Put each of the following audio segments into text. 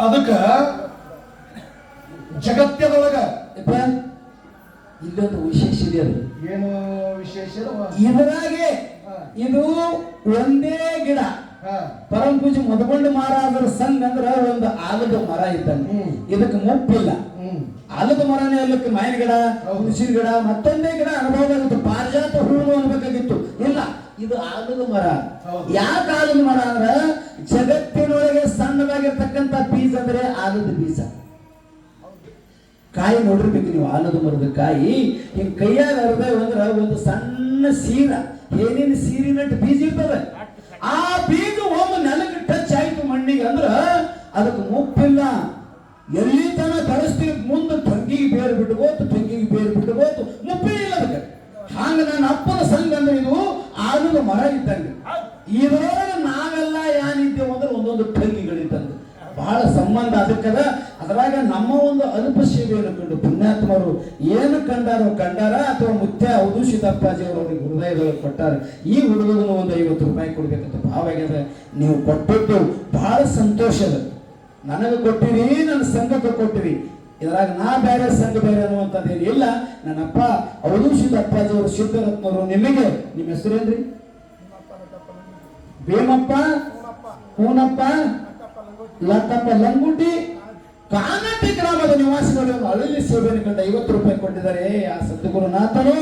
ಅದಕ್ಕ ಜಗತ್ತದೊಳಗ ಇಲ್ಲೊಂದು ವಿಶೇಷ ಇದೆ. ಅದು ಏನು ವಿಶೇಷ? ಇದರಾಗೆ ಇದು ಒಂದೇ ಗಿಡ. ಪರಮ ಪೂಜೆ ಮದಗೊಂಡ ಮಹಾರಾಜರ ಸಂಘ ಅಂದ್ರ ಒಂದು ಆಲದ ಮರ ಇದ್ದಂಗೆ. ಇದಕ್ಕೆ ಮುಪ್ಪಿಲ್ಲ. ಆಲದ ಮರನೇ ಅಲ್ಲಕ್ಕೆ ಮಾವಿನ ಗಿಡ, ಹುಣಸಿನ ಗಿಡ, ಮತ್ತೊಂದೇ ಗಿಡ ಅನುಭವ ಪಾರಿಜಾತ ಹೂವು ಅನ್ಬೇಕಾಗಿತ್ತು. ಇಲ್ಲ, ಇದು ಆಲದ ಮರ. ಯಾಕೆ ಆಲದ ಮರ ಅಂದ್ರ ಜಗತ್ತಿನೊಳಗೆ ಸಣ್ಣದಾಗಿರ್ತಕ್ಕಂಥ ಬೀಜ ಅಂದ್ರೆ ಆಲದ ಬೀಜ. ಕಾಯಿ ನೋಡಿರ್ಬೇಕು ನೀವು, ಆಲದ ಮರದ ಕಾಯಿ ಹಿಂಗ್ ಕೈಯಾಗ ಅರ್ಧ ಅಂದ್ರ ಒಂದು ಸಣ್ಣ ಸೀರ, ಏನೇನು ಸೀರಿನಟ್ಟು ಬೀಜ ಇರ್ತದೆ. ಆ ಬೀಜ ಒಮ್ಮೆ ನೆಲಕ್ಕೆ ಟಚ್ ಆಯ್ತು ಮಣ್ಣಿಗೆ ಅಂದ್ರ ಅದಕ್ಕೆ ಮುಪ್ಪಿಲ್ಲ. ಎಲ್ಲಿ ತನ ಕಳಿಸ್ತೀವಿ ಮುಂದೆ ಟೊಂಗಿಗೆ ಬೇರು ಬಿಟ್ಕೋತು, ಟೊಂಗಿಗೆ ಬೇರು ಬಿಟ್ಕೋತು, ಮುಪ್ಪೇ ಇಲ್ಲ ಅದಕ್ಕೆ. ಹಾಗ ನನ್ನ ಅಪ್ಪನ ಸಂಘ ಅಂದ್ರೆ ಇದು ಆಲದ ಮರ ಇದ್ದಂಗೆ. ಇದರೊಳಗೆ ನಾವೆಲ್ಲ ಏನಿದ್ದೇವೆ ಅಂದ್ರೆ ಒಂದೊಂದು ಟೊಂಗಿಗಳಿದ್ದಂಗೆ ಬಹಳ ಸಂಬಂಧ ಅದಕ್ಕದ. ಅದರಾಗ ನಮ್ಮ ಒಂದು ಅಲ್ಪ ಸೇವೆಯನ್ನು ಕಂಡು ಪುಣ್ಯಾತ್ಮರು ಏನು ಕಂಡಾರ ಅಥವಾ ಮುತ್ಯ ಔದುಷಿತಪ್ಪಾಜಿ ಅವರಿಗೆ ಹೃದಯದೊಳಗೆ ಕೊಟ್ಟಾರ. ಈ ಹುಡುಗನು ಒಂದು 50 ರೂಪಾಯಿ ಕೊಡ್ಬೇಕಂತ ಭಾವ ಆಗ್ಯದ. ನೀವು ಕೊಟ್ಟದ್ದು ಬಹಳ ಸಂತೋಷದ. ನನಗೆ ಕೊಟ್ಟಿರಿ, ನನ್ನ ಸಂಘಕ್ಕೆ ಕೊಟ್ಟಿರಿ. ಇದರಾಗ ನಾ ಬೇರೆ ಸಂಘ ಬೇರೆ ಅನ್ನುವಂಥದ್ದೇನು ಇಲ್ಲ. ನನ್ನಪ್ಪ ಔದುಷಿತಪ್ಪಾಜಿ ಅವರು ಸಿದ್ದರತ್ನವರು. ನಿಮಗೆ ನಿಮ್ಮ ಹೆಸರೇನ್ರಿ? ಭೀಮಪ್ಪ, ಹೂನಪ್ಪ, ಲತ್ತಪ್ಪ ಲಂಗುಟಿ, ಕಾನಟ್ಟಿ ಗ್ರಾಮದ ನಿವಾಸಿಗಳು ಅಳಲಿ ಸೇವೆಯನ್ನು ಕಂಡ 50 ರೂಪಾಯಿ ಕೊಟ್ಟಿದ್ದಾರೆ. ಆ ಸದ್ಗುರುನಾಥನು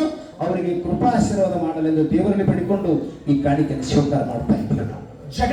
ಅವರಿಗೆ ಕೃಪಾಶೀರ್ವಾದ ಮಾಡಲೆಂದು ದೇವರಲ್ಲಿ ಬೇಡಿಕೊಂಡು ಈ ಕಾಣಿಕೆಯನ್ನು ಸ್ವೀಕಾರ ಮಾಡ್ತಾ ಇದ್ದೇವೆ ನಾವು.